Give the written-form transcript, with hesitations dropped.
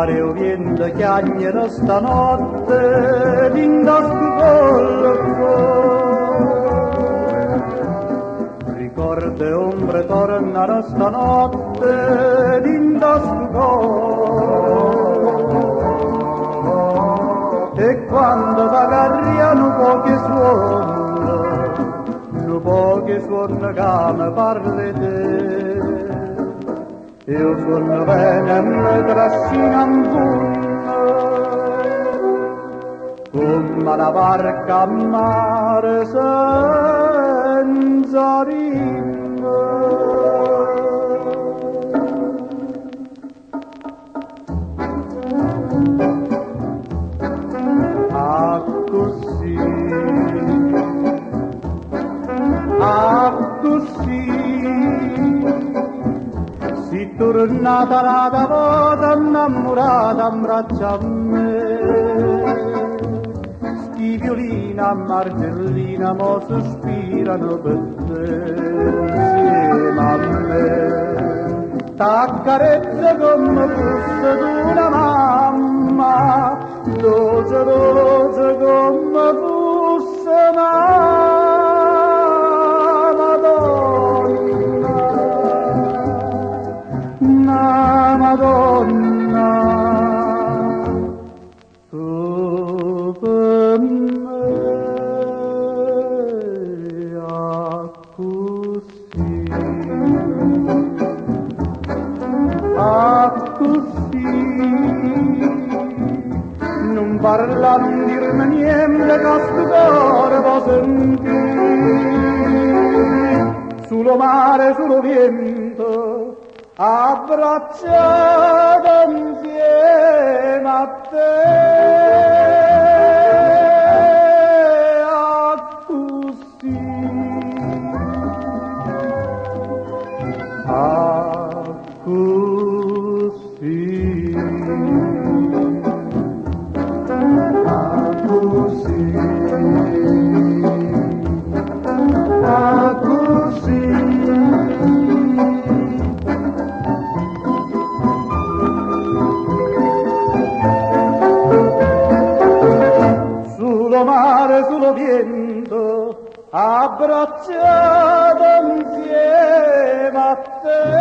mare o vento chiagnero stanotte d'indosso collo. Ricordo e ombre tornano stanotte d'indosso collo. E quando t'agarriano poche suono che mi parli te. Io sono bene e mi trascina in come una barca a mare senza rima. Così si tornata la volta innamorata in braccio a me, schiviolina, margellina, mo sospirano per te insieme a me. T'accarezza come fosse d'una mamma, dolce dolce come fosse una Madonna, tu per me così, non parla, non dirmi niente, che sto cuore può sentire, sullo mare, sullo vento, abbracciato insieme a te, sullo vento, abbracciato insieme a te.